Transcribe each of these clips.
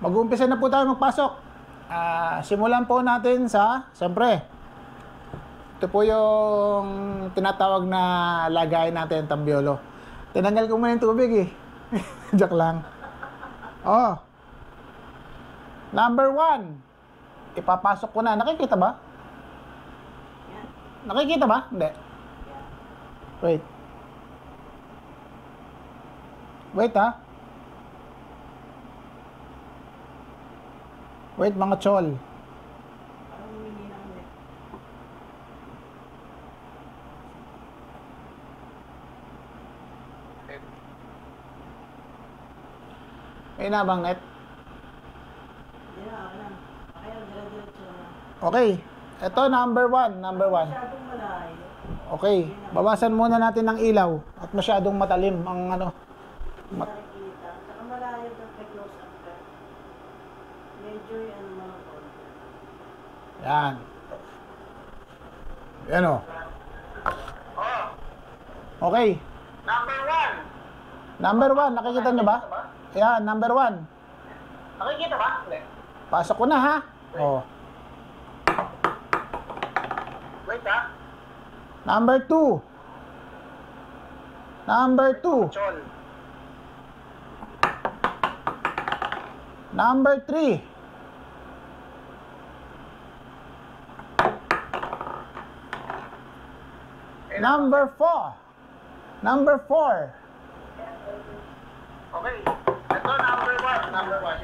Mag-uumpisa na po tayo magpasok. Simulan po natin sa, siyempre, ito po yung tinatawag na lagayan natin, tambiolo. Tinanggal ko muna yung tubig eh. Joke lang. Oh. Number 1. Ipapasok ko na. Nakikita ba? Nakikita ba? Hindi. Wait. Wait ha. Wait mga chol. May nabang net? Okay. Ito number 1. Number 1. Okay. Bawasan muna natin ng ilaw. At masyadong matalim ang ano. Saka malayo ng close up ka. Medyo yung mga kon. Yan. Yan o. Okay. Number 1. Nakikita nyo ba? Yan. Number 1. Nakikita ba? Pasok ko na ha. Oh. Wait ha. Number 2. Number 2. Chol. Number 3. Number 4. Number 4. Okay. Ito number 1. Number 1.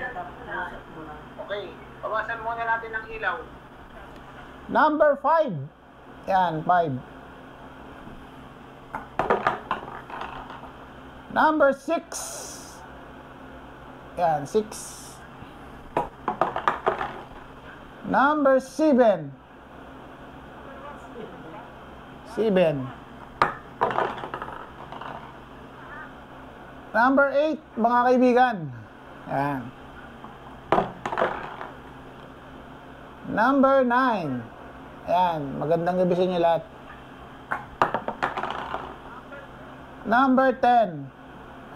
Okay. Bawasan muna natin ng ilaw. Number 5. Yan, 5. Number 6. Yan, 6. Number 7. 7. Number 8, mga kaibigan. Yan. Number 9. Ayan, magandang gabi sa inyo lahat. Number 10.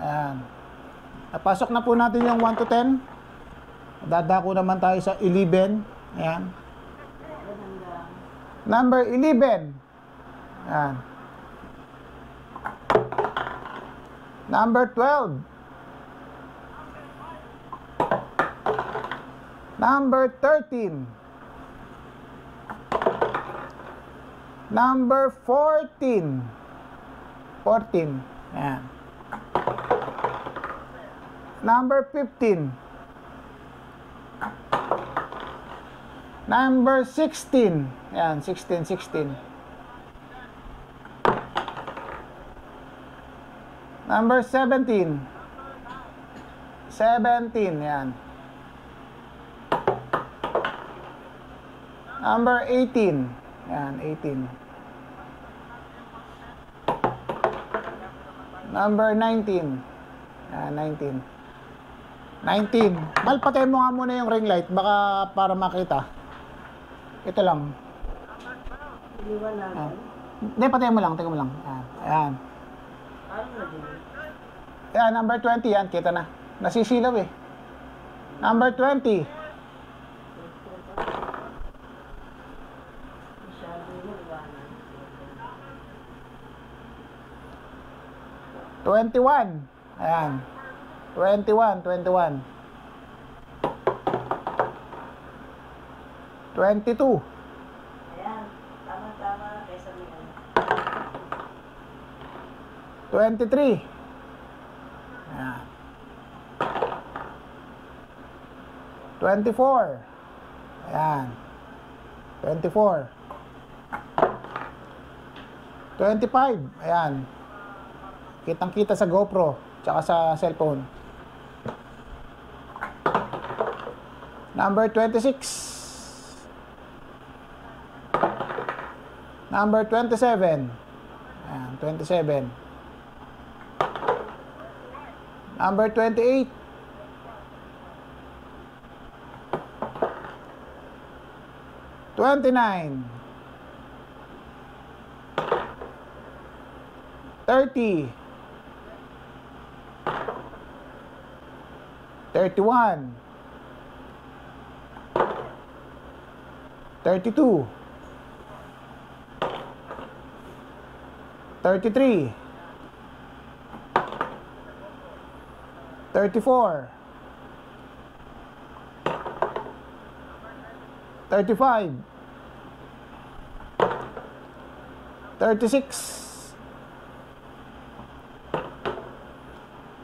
Ayan. Napasok na po natin yung 1 to 10. Dadako naman tayo sa 11. Ayan. Number 11. Ayan. Number 12. Number 13. Number 14. 14. Ayan. Number 15. Number 16. Ayan, 16, 16. Number 17. 17. Ayan. Number 18. Ayan, 18. Number 19. Ayan, 19. 19. Mal, patay mo nga muna yung ring light. Baka para makita. Ito lang. Iliwan natin. Hindi, patay mo lang. Tingnan mo lang. Ayan. Ayan. Ano na din? Ayan, number 20. Yan, kita na. Nasisilaw eh. Number 20. Masyado yung iwanan. 21. Ayan. 21, 21. 22. Ayan. Tama-tama kaysa may ano. 23. Ayan. 24. Ayan. 24. 25. Ayan. Kitang-kita sa GoPro tsaka sa cellphone. Number 26. Number 27. Ayan, 27. Number 28. 29. 30. 31. 32, 33, 34, 35, 36,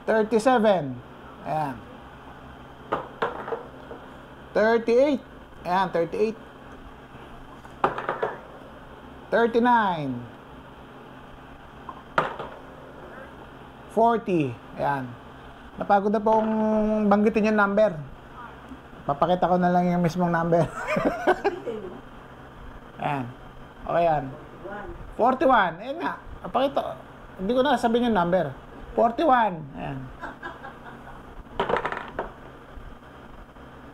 37, ayan, 38, ayan, 38, 39, 40, ayan. Napagod na pong banggitin yung number. Papakita ko na lang yung mismong number. Ayan. Okay yan. 41. Ayan nga. Papakita. Hindi ko na sabihin yung number. 41. Ayan.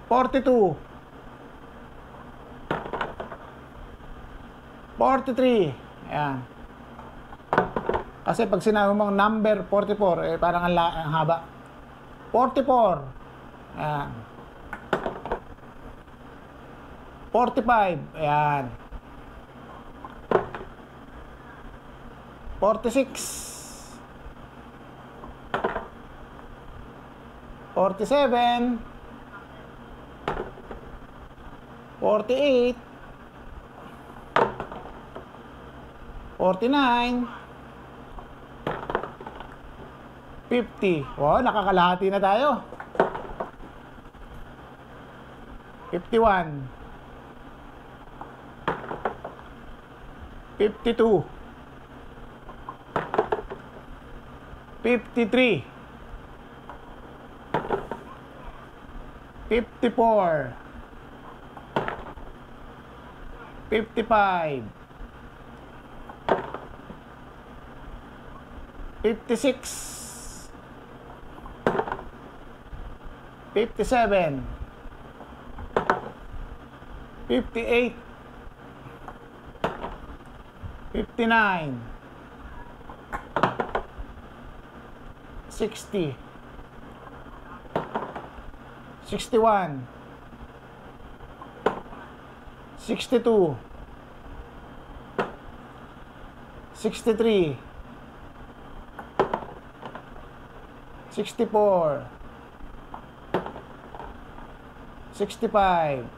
42. 43. Ayan. Kasi pag sinabi mong number 44, eh parang ang haba. 44. Ayan. 45. Ayan. 46. 47. 48. 49. 50. Wow, nakakalahati na tayo. 51. 52. 53. 54. 55. 56. 57. 58. 59. 60. 61. 62. 63. 64. 65.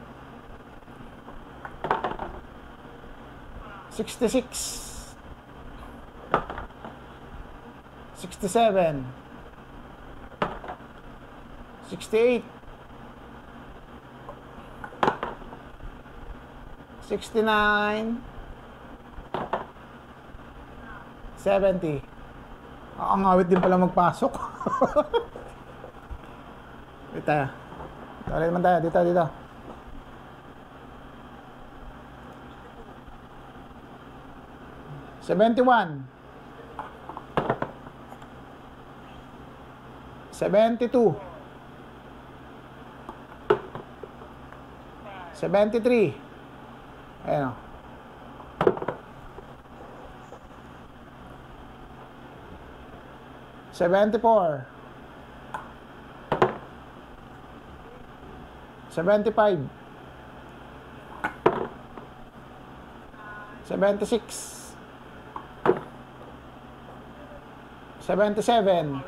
66. 67. 68. 69. 70. Ang awit din pala magpasok. Dito tayo. Ulit naman tayo. Dito, dito. '71. 72. 73. Ayan o. 74. 75. 76. 77.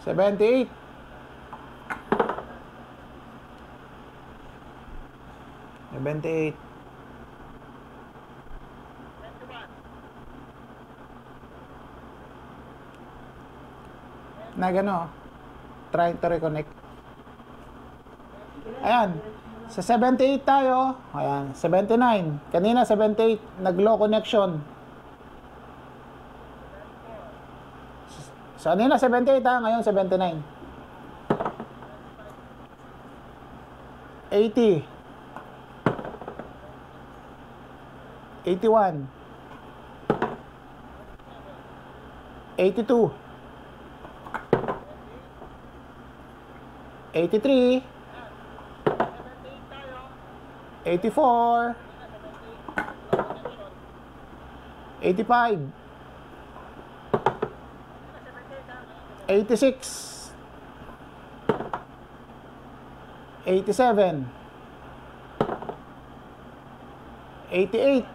78. 78. Na gano, trying to reconnect. Ayan, sa 78 tayo. Ayan, 79. Kanina 78, nag-low connection. Sa kanina 78 ha, ngayon 79. 80. 81. 82. 83. 84. 85. 86. 87. 88.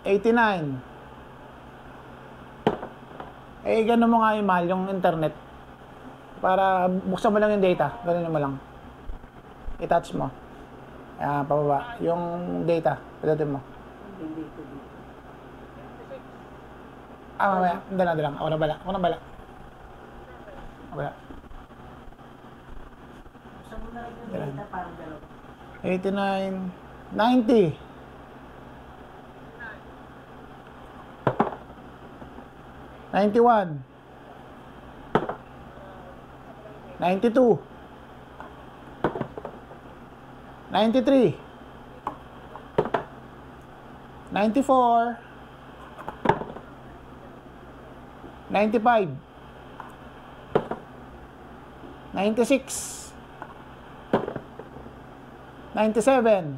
89. Eh, gano'n mo nga yung mahal, yung internet. Para buksan mo lang yung data. Gano'n mo lang. I-touch mo. Ayan, pababa. Yung data. Pagdating mo. Hindi ko dito. Mamaya. Hindi lang. Ako na bala. Wala. Gusto mo na rin yung data para dalawa. 89. 90. 91. 92. 93. 94. 95. 96. 97.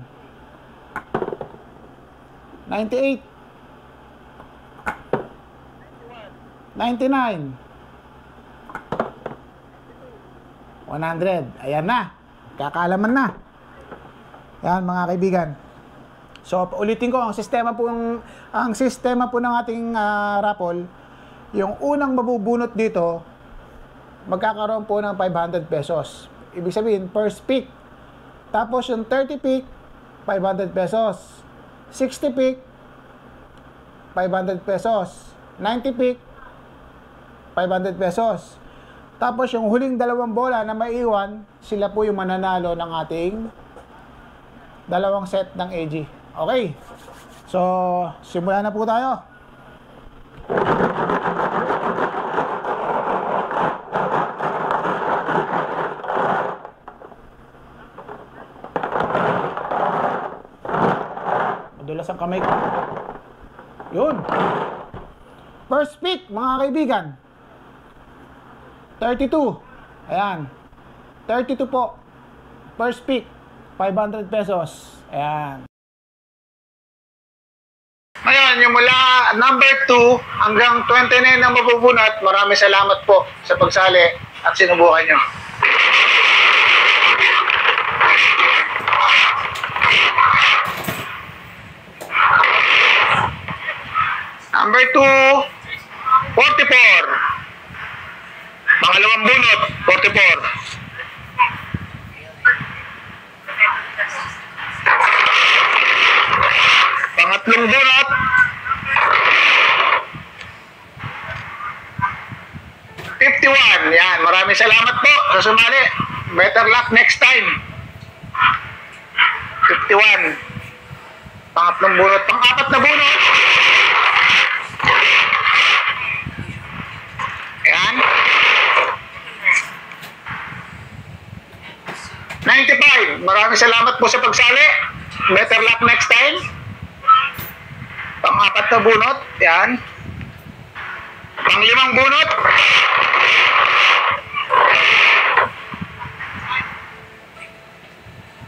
98. 99. 100. Ayan na. Kakaalaman na. Yan mga kaibigan. So, ulitin ko, ang sistema po ng ating raffle, yung unang mabubunot dito, magkakaroon po ng 500 pesos. Ibig sabihin, first pick. Tapos yung 30 pick, 500 pesos. 60 pick, 500 pesos. 90 pick, 500 pesos. Tapos yung huling dalawang bola na maiiwan, sila po yung mananalo ng ating dalawang set ng AG. Okay. So, simulan na po tayo. Madulas ang kamay ko. Yun. First pick, mga kaibigan. 32. Ayan. 32 po. First pick. 500 pesos. Ayan. Ngayon, yung mula number 2 hanggang 29 na mabubunot, maraming salamat po sa pagsali at sinubukan nyo. Number 2, 44. Pangalawang bunot, 44. Pangatlong bunot, 51. Yan, maraming salamat po sa sumali. Better luck next time. 51. Pangatlong bunot, pang-apat na bunot. Ayan. 95. Maraming salamat po sa pagsali. Better luck next time. Pang-apat na bunot. Yan. Pang-limang bunot.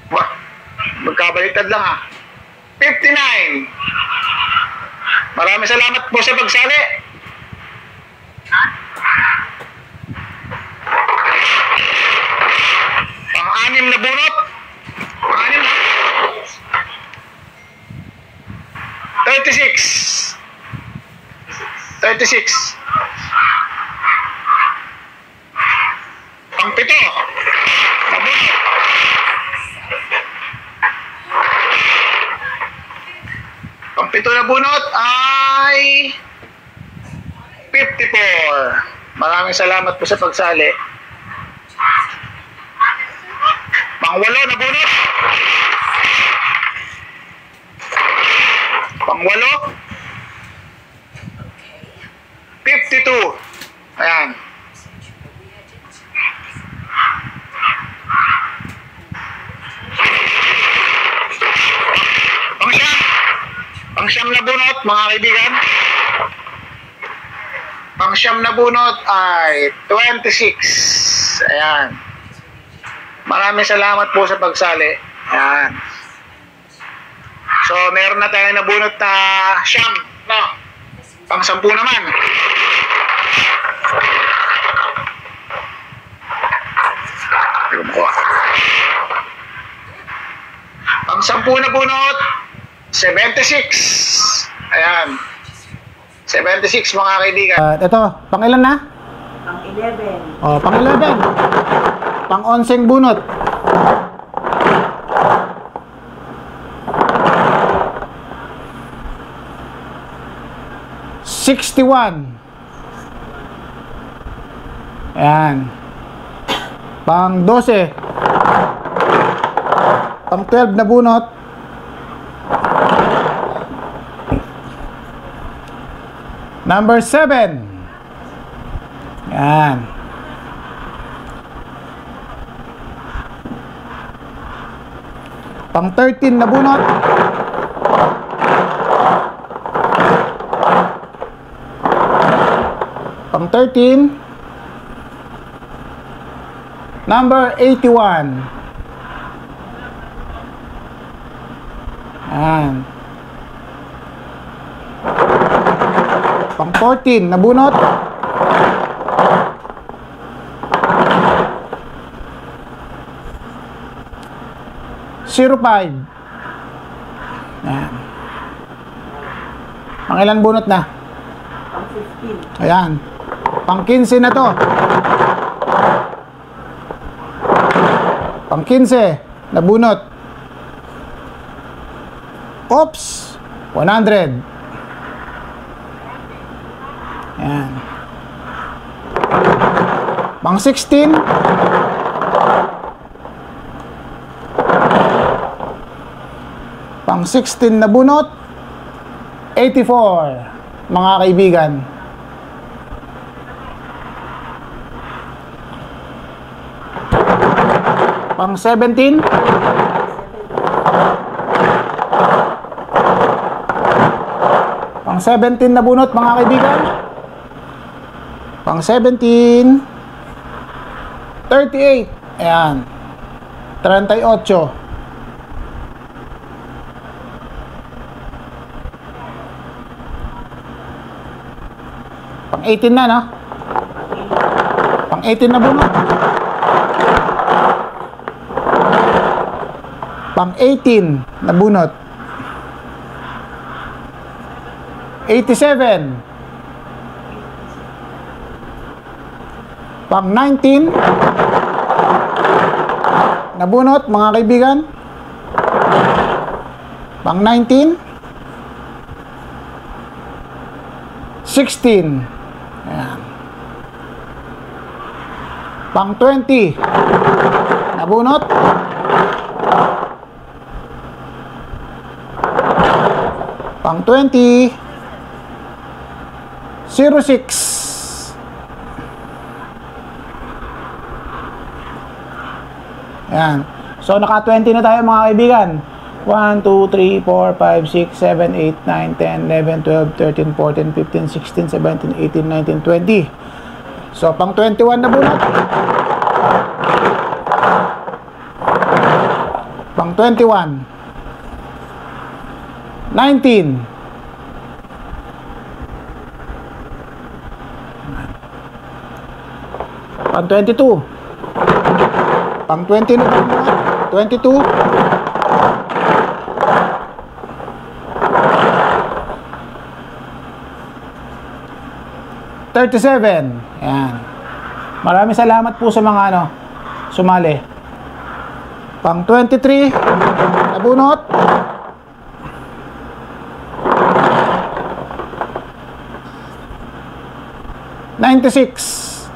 Wah, magkabaliktad lang ha. 59. Maraming salamat po sa pagsali. Pang-anim na bunot. Pang-anim na. 36. 36. Pang-pito na bunot. Pang-pito na bunot ay 54. Maraming salamat po sa pagsali. Pang-walo na bunot. Pang-walo. 52. Ayan. Pang-siyam. Pang-siyam na bunot, mga kaibigan. Pang-siyam na bunot ay 26. Ayan. Maraming salamat po sa pagsali. Ayan. So, meron na tayo nabunot na siyam. No? Pang-10 naman. 10 na bunot, 76. Ayan. 76 mga kaibigan. Ito, pang ilan na? Pang 11. Oh, pang 11. Pang 11 bunot. $61. Ayan. Pang 12. Pang 12 na bunot. Number 7. Ayan. Pang 13 na bunot. Pang 13. Number 81. Ayan. Pang 14 na bunot. $05. Ayan. Pang ilan bunot na? Pang 15. Ayan. Pang 15 na to. Pang 15 na bunot. Oops. 100. Ayan. Pang 16. Pang 16 na bunot. 84. Mga kaibigan. Pang 17. Pang 17 na bunot mga kaibigan. Pang 17. 38. Ayan. 38. Pang 18 na, no? Pang 18 na bunot. Pang 18 na bunot. 87. Pang 19 na bunot mga kaibigan. Pang 19. 16. Ayan. Pang 20 na bunot. Pang 20. 06. Ayan. So, naka 20 na tayo mga kaibigan. 1, 2, 3, 4, 5, 6, 7, 8, 9, 10, 11, 12, 13, 14, 15, 16, 17, 18, 19, 20. So, pang 21 na bunot. Pang 21. 19. Pang 22. Pang 20 na bunot. 22. $37. Ayan. Maraming salamat po sa mga sumali. Pang 23 na bunot. $96.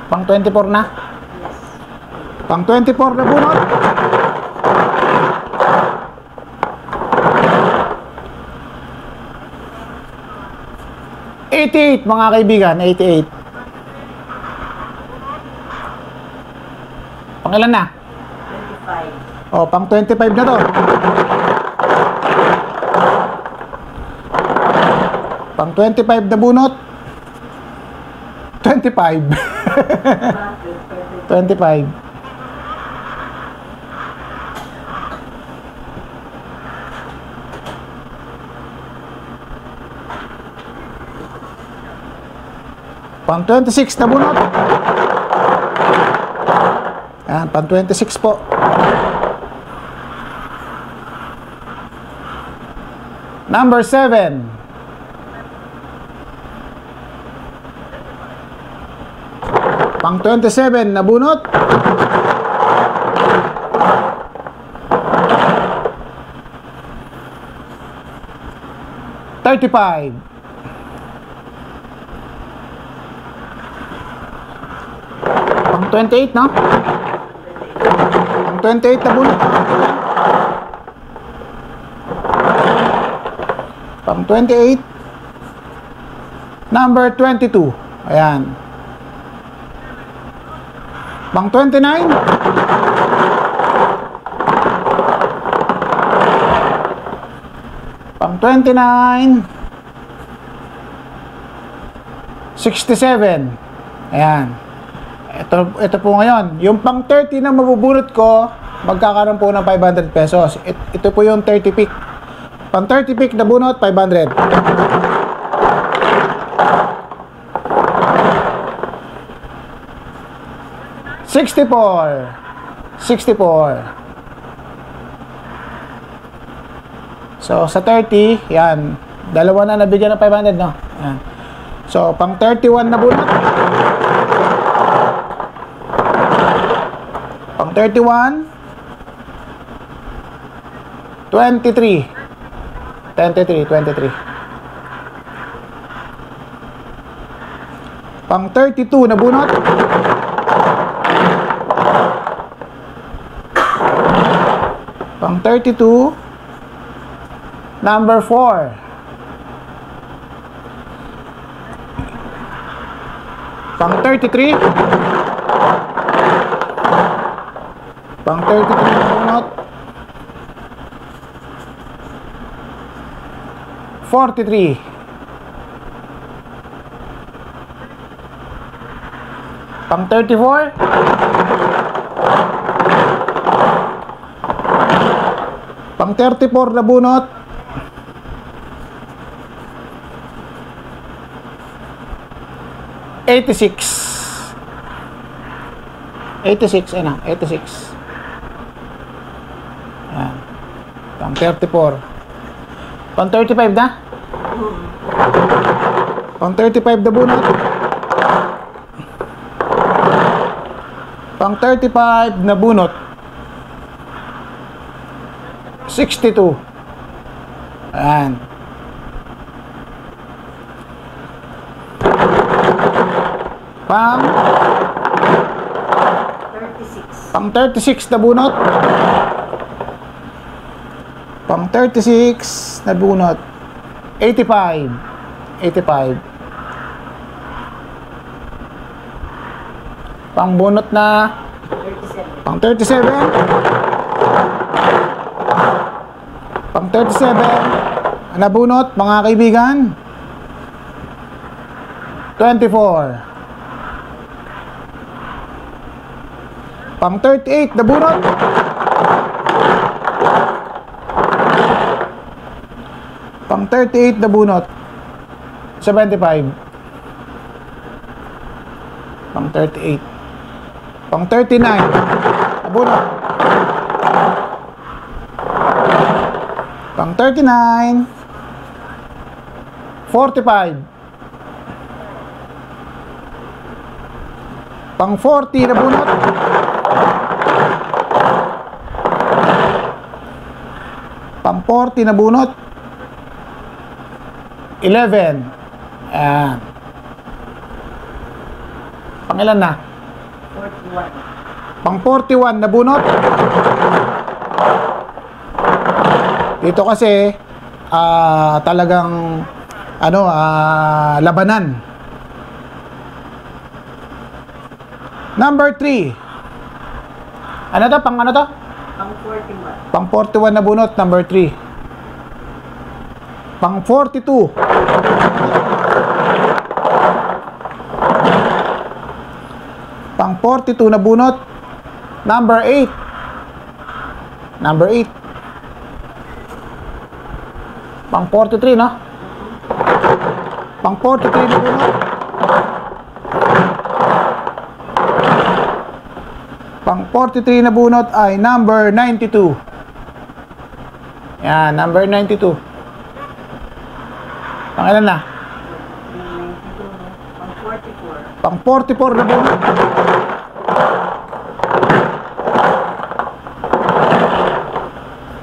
Pang 24 na. Pang 24 na bunot. $88 mga kaibigan, 88. Pang ilan na? 25. Oh, pang 25 na to. Pang 25 na bunot. 25. 25. Pang 26 na bunot. Ayan, pang 26 po. Number 7. Pang 27 na bunot. $35. Pang 28, no? Pang 28 na bunot. Pang 28. Number 22. Ayan. Pang 29. Pang 29. 67. Ayan. Ito po ngayon. Yung pang 30 na mabubunot ko, magkakaroon po ng 500 pesos. Ito po yung 30 pick. Pang 30 pick na bunot, 500. $64. So, sa 30, yan. Dalawa na nabigyan ng 500, no? Yan. So, pang 31 na bunot. Pang 31. 23. Pang 32 na bunot. Pang 32. Number 4. Pang 33. Pang 33 na bunot. 43. Pang 34. Pang 34 na bunot. 86. 86, ano? 86. Ayan. Pang 34. Pang 35 na? Pang 35 na bunot. Pang 35 na bunot. 62. Ayan. Pang 36. Pang 36 na bunot. Pang 36 na bunot. 85. 85. Pang bunot na 37. pang 37. Pang 37 na bunot, mga kaibigan. 24. Pang 38 na bunot. Pang 38 na bunot. 75. Pang 38. Pang 39 na bunot. Pang 39. 45. Pang 40 na bunot. Pang 40 na bunot. 11. Ayan. Pang ilan na? 41. Pang 41 na bunot. Dito kasi talagang labanan. Number 3. Ano to? Pang ano to? Pang 41. Pang 41 na bunot, number 3. Pang 42. Pang 42 na bunot, number 8. Number 8. Pang 43, no? Pang 43 na bunot. Pang 43 na bunot ay number 92. Yan, number 92. Pang ilan na? 92, Pang pang 44. 44 na bunot.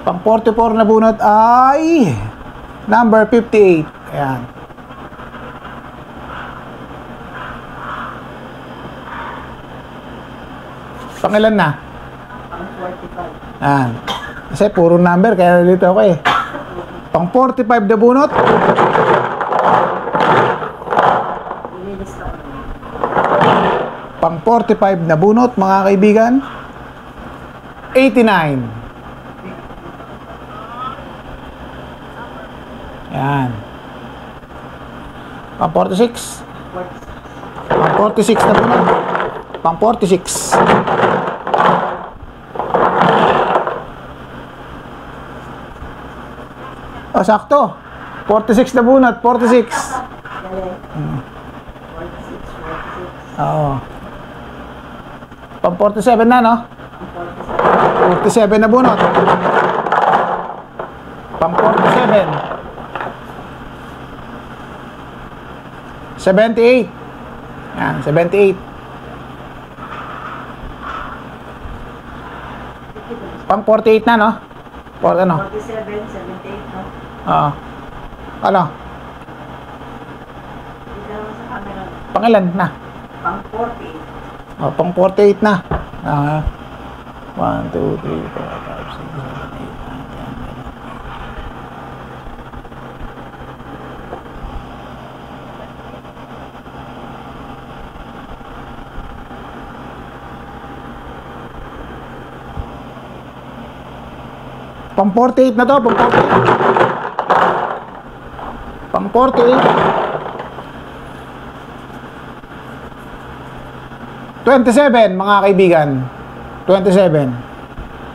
Pang 44 na bunot ay number 58. Ayan. Pang ilan na? Pang 45. Ayan. Kasi puro number, kaya dito ako eh. Pang 45 na bunot. Ililista ko naman. Pang 45 na bunot, mga kaibigan. 89. Ayan. Pang 46. 46. Pang 46 na bunot. Pang 46. O, sakto. 46 na bunot. 46. Galing. 46, 46. Oo. Pang 47 na, no? Pang 47 47. na bunot. Pang 47. 78. Yan, 78. Pang 48 na, no? Ano? 47, 78, no? Oo. Ano? Tignan mo sa camera. Pang ilan na? Pang 48. Oh, pang 48 na. 1, 2, 3, 4, 5, 6, 7, 8, 9, 10. Pang 48 na to, pang 48. Pang 48. 27, mga kaibigan. 27.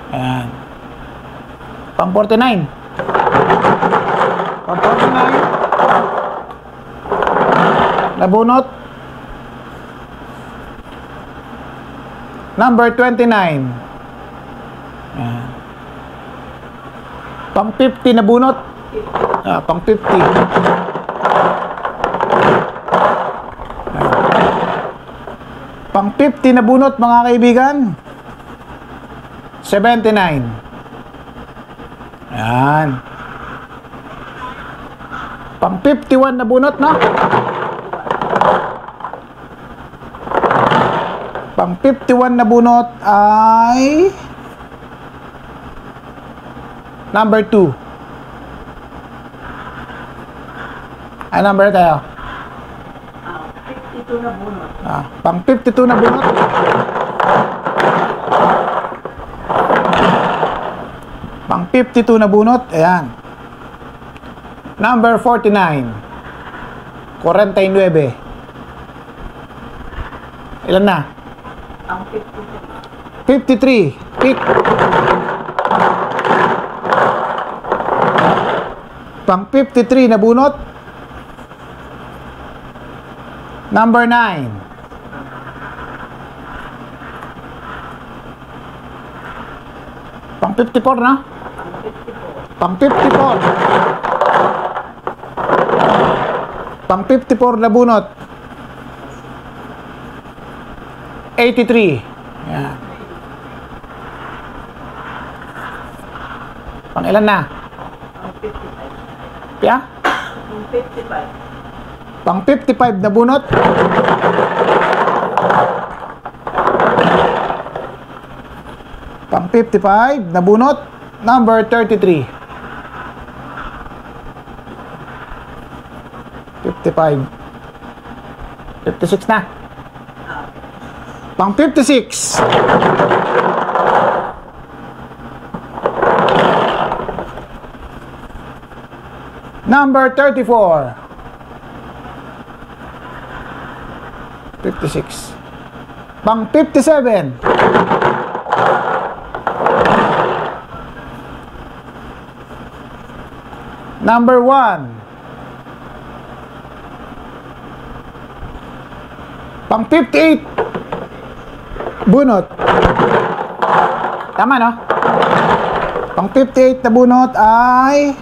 Ayan. Pang 49. Pang 49. Nabunot. Number 29. Ayan. Pang 50 na bunot. Pang 50. Pang 50 na bunot, mga kaibigan. 79. Ayan. Pang 51 na bunot, no? Pang 51 na bunot ay number 2. Ay, number tayo. 52 na bunot. Pang 52 na bunot. Pang 52 na bunot. Ayan. Number 49. 49. Ilan na? Pang 53. 53. Pick. Pang 53 na bunot. Number 9. Pang 54 na? Pang 54. Pang 54. Pang 54 na bunot. 83. Yan. Pang ilan na? Pang 55. Yeah? Pang 55. Pang 55 na bunot. Pang 55 na bunot. Number 33. 55. 56 na. Pang 56. Number 34. 56. Pang 57. Number 1. Pang 58. bunot. Tama, no? Pang 58 na bunot ay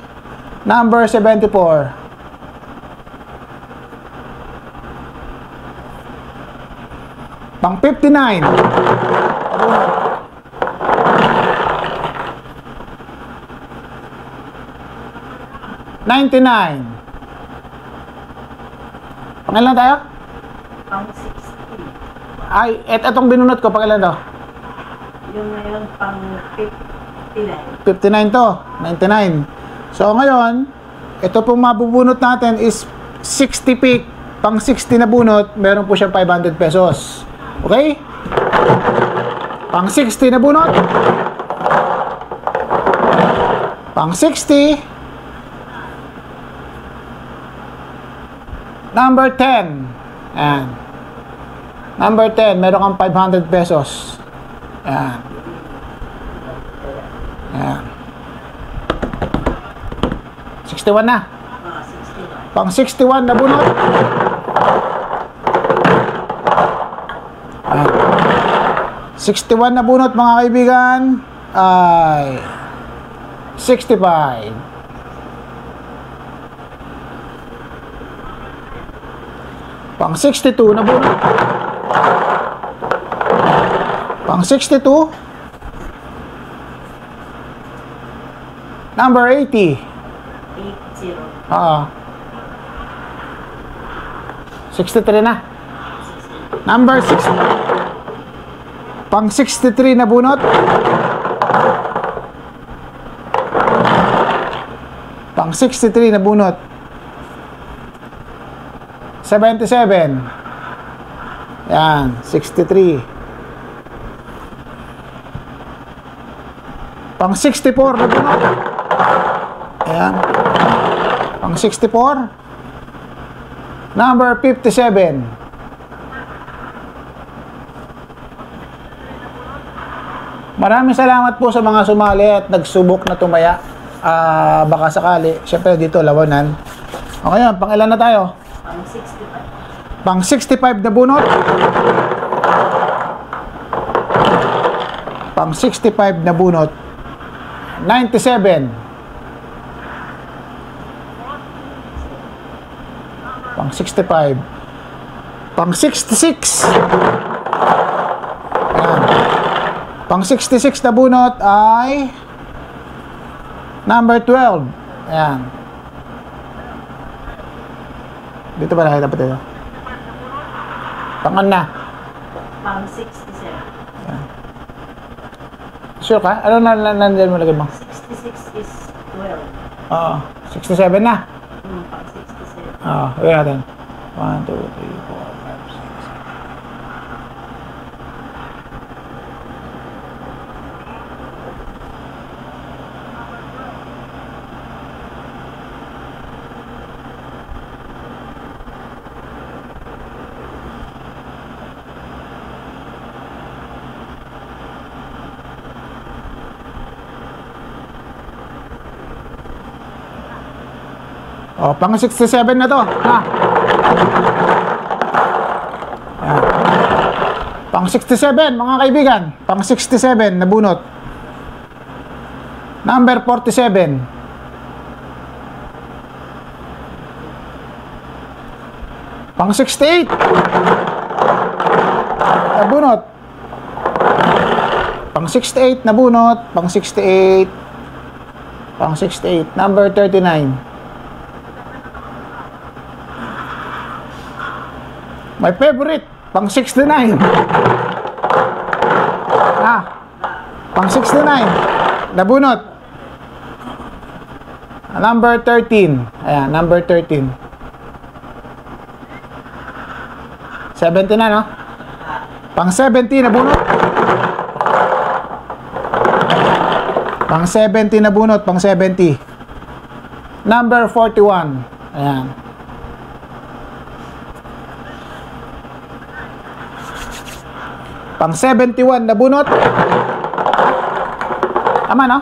number 74. Pang 59. 99. Pangilan tayo? Pang 60. Ay, etong binunot ko, pangilan to? Yung ngayon, pang 59. 59 to, 99. So ngayon, ito pong mabubunot natin is 60 pick. Pang 60 na bunot, meron po siyang 500 pesos. Okay? Pang 60 na bunot. Pang 60. Number 10. Ayan. Number 10, meron kang 500 pesos. Ayan. Ayan. 61 na. 61. Pang 61 na bunot. Ayan. 61 na bunot, mga kaibigan, ay 65. Pang 62 na bunot. Pang 62. Number 80. 80. Oo. 63 na. Number 6. Pang 63 na bunot. Pang 63 na bunot. 77. Yan, 63. Pang 64 na bunot. Ayan. Pang 64. Number 57. Maraming salamat po sa mga sumali at nagsubok na tumaya. Baka sakali. Siyempre dito, lawanan. O ngayon, pang ilan na tayo? Pang 65. Pang 65 na bunot. Pang 65 na bunot. 97. Pang 65. Pang 66. Ayan. Pang 66 na bunot ay number 12. Ayan. Dito ba nakita pa tayo? Pangan na. Pang 67. Ayan. Sure ka? Ano nandiyan mo lagay mo? 66 is 12. Oo. 67 na. Pang 67. Oo. Gawin natin. 1, 2, 3, 4, 5, 6. Oh, pang 67 na to. Ha? Ayan. Pang 67, mga kaibigan. Pang 67 na bunot. Number 47. Pang 68. Na bunot. Pang 68 na bunot. Pang 68. Pang 68. Number 39. My favorite, pang 69. Pang 69. Nabunot. Number 13. Ayan, number 13. 70 na, no? Pang 70 nabunot. Pang 70 nabunot, pang 70. Number 41. Ayan. Pang 71 na bunot. Tama, no?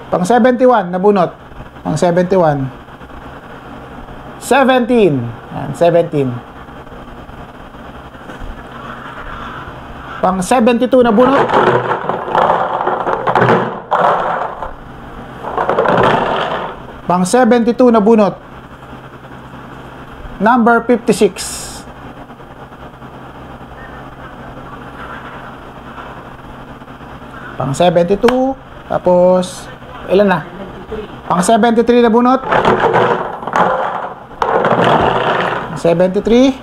Pang 71 na bunot. Pang 71. 17. Ayan, 17. Pang 72 na bunot. Pang 72 na bunot. Number 56. Pang 72. Tapos, ilan na? Pang 73 na bunot. 73.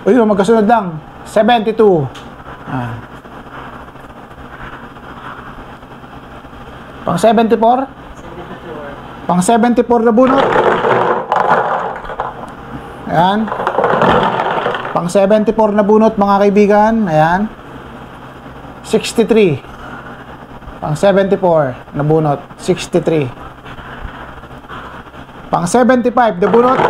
Uy, magkasunod lang. 72. Ah. Pang 74. Pang 74 na bunot. Ayan. Pang 74 na bunot, mga kaibigan. Ayan. 63. Pang 74 na bunot. 63. Pang 75 na bunot.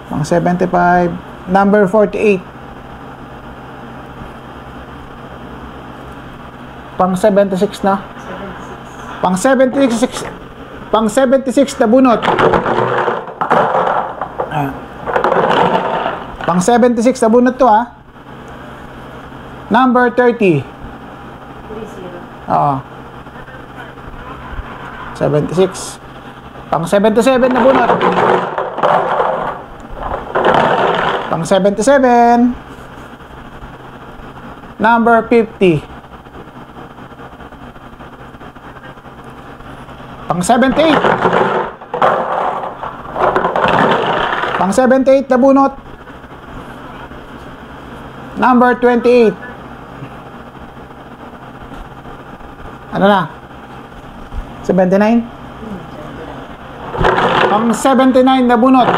Pang 75. Number 48. Pang 76 na. Pang 76. Pang 76 na bunot. Ah. Pang 76 na bunot to, ha. Number 30. 30. Oo. 76. Pang 77 na bunot. Pang 77. Number 50. Pang 78. Pang 78 na bunot. Number 28. Ano na? 79? Pang 79 na bunot.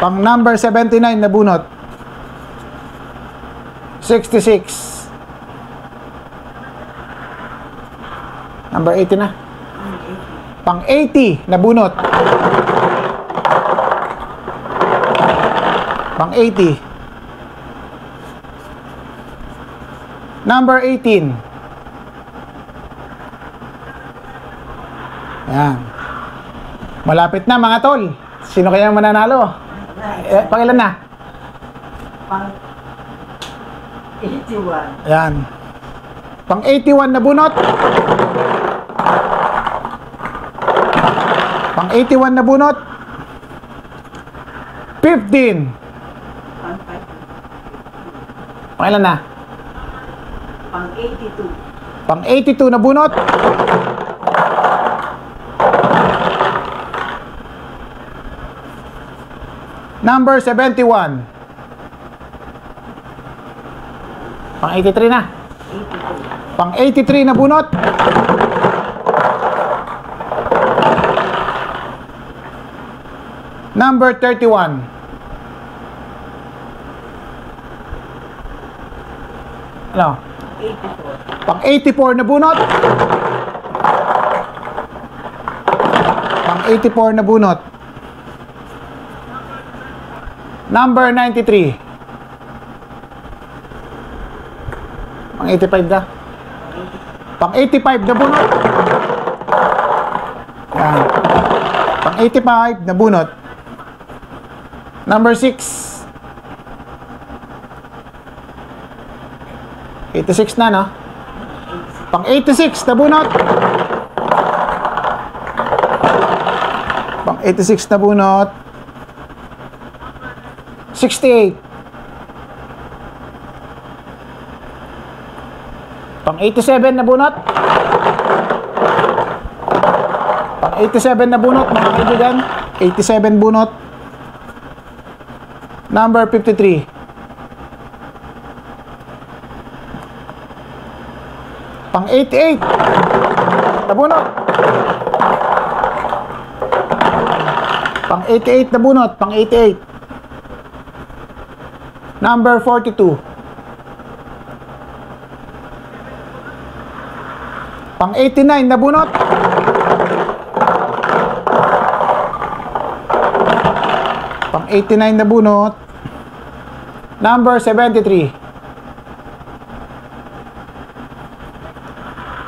Pang number 79 na bunot. 66. Number 80 na. Pang 80 na bunot. Pang 80. Number 18. Ayan. Malapit na, mga tol. Sino kaya mananalo? Pang ilan na? Pang 81. Ayan. Pang 81 na bunot. Pang 81 na bunot. 15. Pang 5. Pang ilan na? Pang 82. Pang 82 na bunot. Number 71. Pang 83 na. 82. Pang 83 na bunot. Number 31. Ano? 84. Pang 84 na bunot. Pang 84 na bunot. Number 93. Pang 85 na. Pang 85 na bunot. Yan. Pang 85 na bunot. Number 6. 86 na, no? Pang 86 na bunot. Pang 86 na bunot. 68. Pang 87 na bunot. Pang 87 na bunot, mga kaibigan. 87 bunot. Number 53. Pang 88 na bunot. Pang 88 na bunot. Pang 88. Number 42. Pang 89 na bunot. Pang 89 na bunot. Number 73.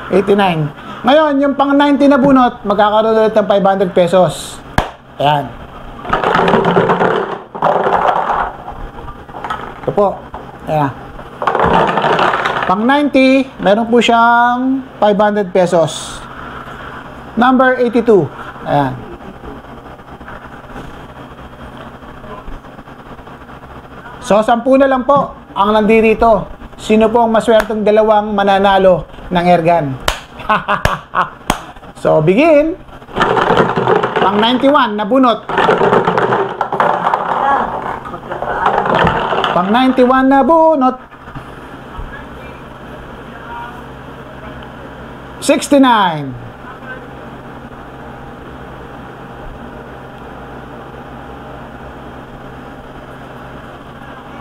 89. Ngayon, yung pang 90 na bunot, magkakaroon ulit ng 500 pesos. Ayan. Ito po. Ayan. Pang 90, meron po siyang 500 pesos. Number 82. Ayan. So, 10 na lang po ang nandito. Sino po ang maswerteng dalawang mananalo ng airgun? So, begin. Pang 91, nabunot. Pang 91, nabunot. 69.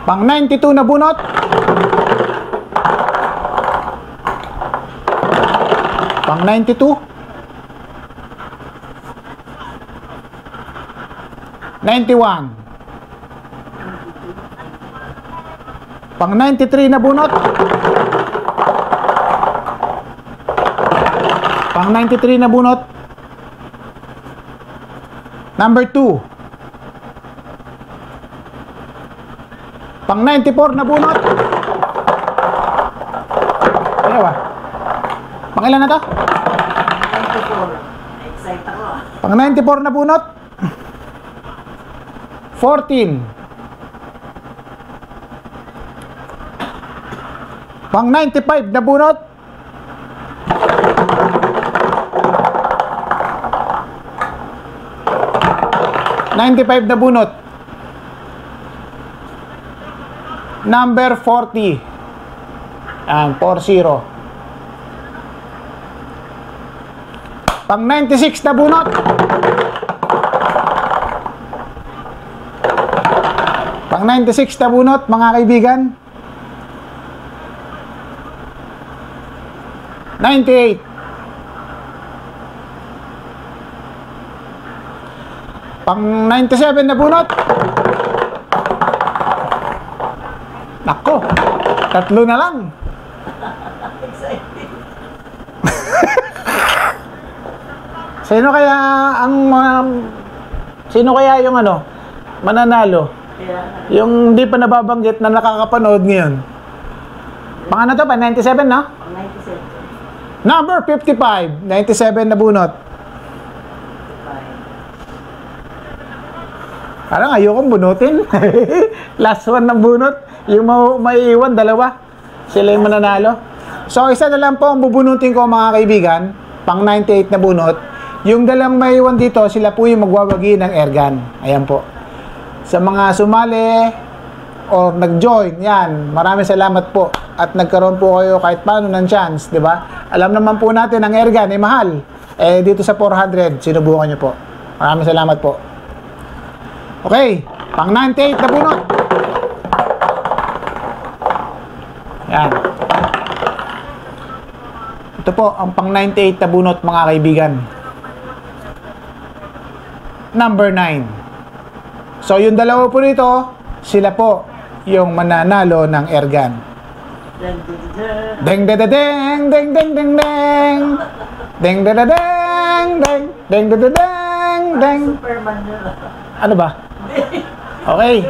Pang 92 na bunot. Pang 92. 91. Pang 93 na bunot. Pang 93 na bunot. Number 2. Pang 94 na bunot. Ano ba? Pang ilan na to? 94. Excited ako. Pang 94 na bunot. 14. Pang 95 na bunot. 95 na bunot. Number 40. Ayan, 40. Pang 96 na bunot. Pang 96 na bunot, mga kaibigan. 98. Pang 97 na bunot. Nako, 3 na lang. Excited. Sino kaya yung mananalo? Kaya, Yung hindi pa nababanggit na nakakapanood ngayon. Pang ano to? Pang 97, no? pang 97. Number 55. 97 na bunot. Parang ayokong bunutin. Last one ng bunot. Yung maiiwan, 2. Sila yung mananalo. So, isa na lang po ang bubunutin ko, mga kaibigan. Pang 98 na bunot. Yung 2 maiiwan dito, sila po yung magwawagi ng airgun. Ayan po. Sa mga sumali or nag-join, yan. Maraming salamat po. At nagkaroon po kayo kahit paano ng chance, di ba? Alam naman po natin, ang airgun ay mahal. Dito sa 400, sinubukan nyo po. Maraming salamat po. Okay, pang 98 na bunot. Yan. Ito po, ang pang 98 na bunot, mga kaibigan. Number 9. So, yung 2 po nito, sila po yung mananalo ng airgun. Deng deng deng deng deng deng deng deng deng deng deng deng deng deng deng. Superman yun. Ano ba? Okay.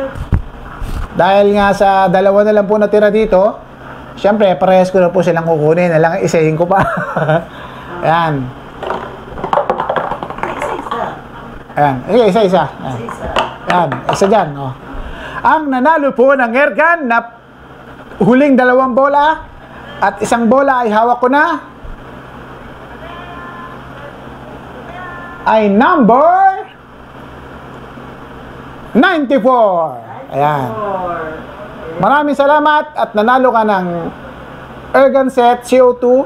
Dahil nga sa 2 na lang po natira dito, syempre parehas ko na po silang kukunin. Alang isahin ko pa. Ayan. Isa-isa. Ayan. Isa-isa. Ayan. Isa-isa. Ayan. Isa dyan. Oh. Ang nanalo po ng airgun na huling 2 bola at 1 bola ay hawak ko na ay number 94. Ayan. Maraming salamat at nanalo ka ng airgun set CO2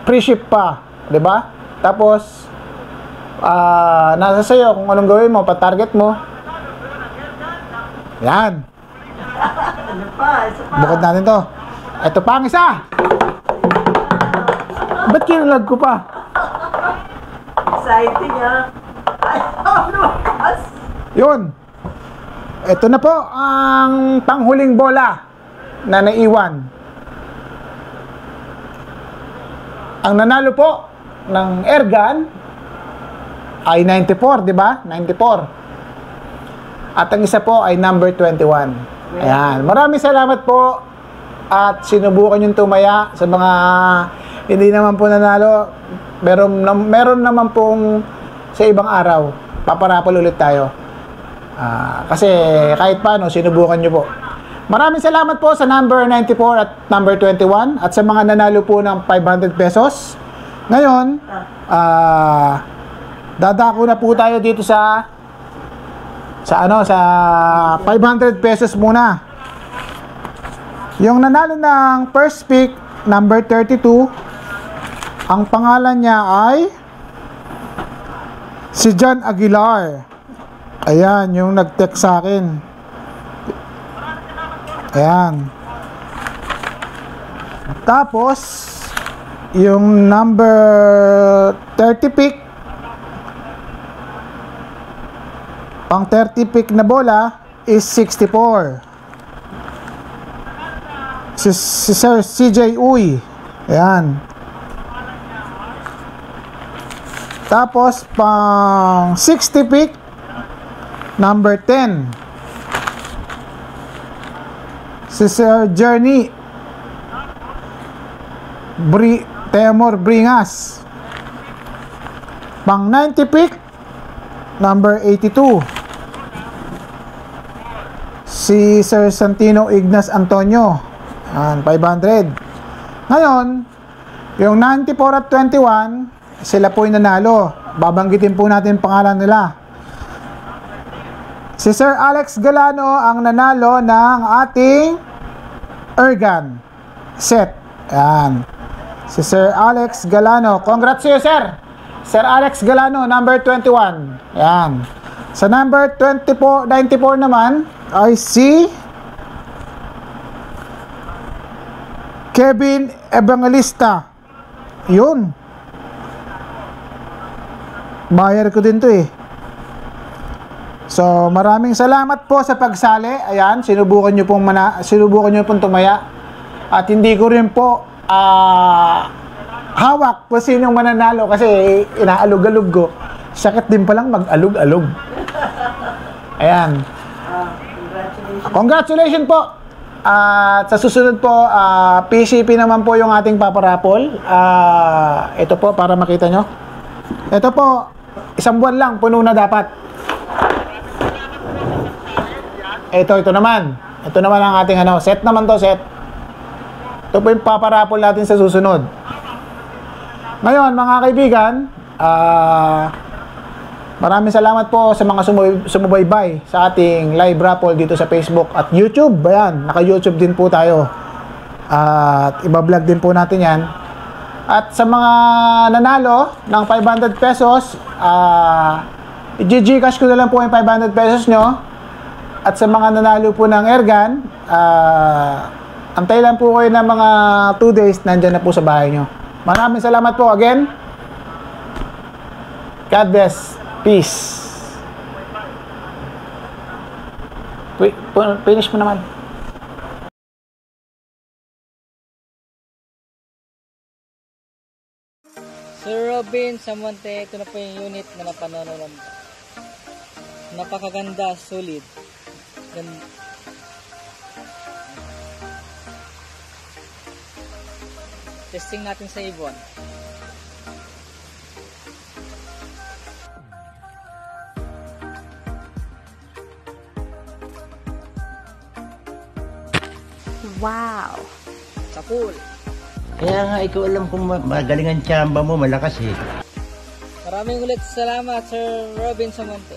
free ship pa, 'di ba? Tapos nasa sayo kung anong gawin mo, pa-target mo. Yan. Ano pa? Isa pa. Bukod natin to. Ito pa ang isa. Ba't kinalag ko pa? Exciting ah. Ay, ano? As? Yun. Ito na po ang panghuling bola na naiwan. Ang nanalo po ng airgun ay 94, di ba? 94. At ang isa po ay number 21. Ayan. Maraming salamat po at sinubukan yung tumaya sa mga hindi naman po nanalo. Meron naman pong sa ibang araw. Paparapol ulit tayo. Kasi kahit paano, sinubukan nyo po. Maraming salamat po sa number 94 at number 21 at sa mga nanalo po ng 500 pesos. Ngayon, dadako na po tayo dito sa 500 pesos muna. Yung nanalo ng first pick, number 32, ang pangalan niya ay si John Aguilar. Ayan, yung nag-text sa akin. Ayan. Tapos, yung number 30 pick, pang 30 pick na bola is 64. Si Sir CJ Uy. Ayan. Tapos, pang 60 pick, number 10. Si Sir Journey Temor Bringas. Pang 90 pick, number 82. Si Sir Santino Ignas Antonio. 500. Ngayon, yung 94 at 21, sila po yung nanalo. Babanggitin po natin pangalan nila. Si Sir Alex Galano ang nanalo ng ating Ergan set. Ayan. Si Sir Alex Galano. Congrats sa'yo, sir. Sir Alex Galano, number 21. Ayan. Sa number 94 naman ay si Kevin Evangelista. Yun. Bayar ko din to eh. So, maraming salamat po sa pagsali. Ayan, sinubukan nyo pong tumaya. At hindi ko rin po hawak kung sinong mananalo kasi inaalog-alog ko. Sakit din palang mag-alog-alog. Ayan. Congratulations po. At sa susunod po, PCP naman po yung ating paparapol. Ito po, para makita nyo. Ito po, isang buwan lang, puno na dapat. Ito naman. Ito naman ang ating set naman to, set. Ito po yung paparapol natin sa susunod. Ngayon, mga kaibigan, maraming salamat po sa mga sumubaybay sa ating live raffle dito sa Facebook at YouTube. Ayan, naka-YouTube din po tayo. At iba-vlog din po natin yan. At sa mga nanalo ng 500 pesos, i-Gcash ko na lang po yung 500 pesos nyo. At sa mga nanalo po ng Ergan, antay lang po kayo ng mga 2 days, nandyan na po sa bahay nyo. Maraming salamat po again. God bless. Peace. Finish mo naman. Sir Robin Samonte, ito na po yung unit na napanonood. Napakaganda, solid. Testing natin sa ibon. Wow! Kapul. Kaya nga, ikaw alam kung magaling ang tsamba mo, malakas eh. Maraming ulit salamat, Sir Robin Samonte.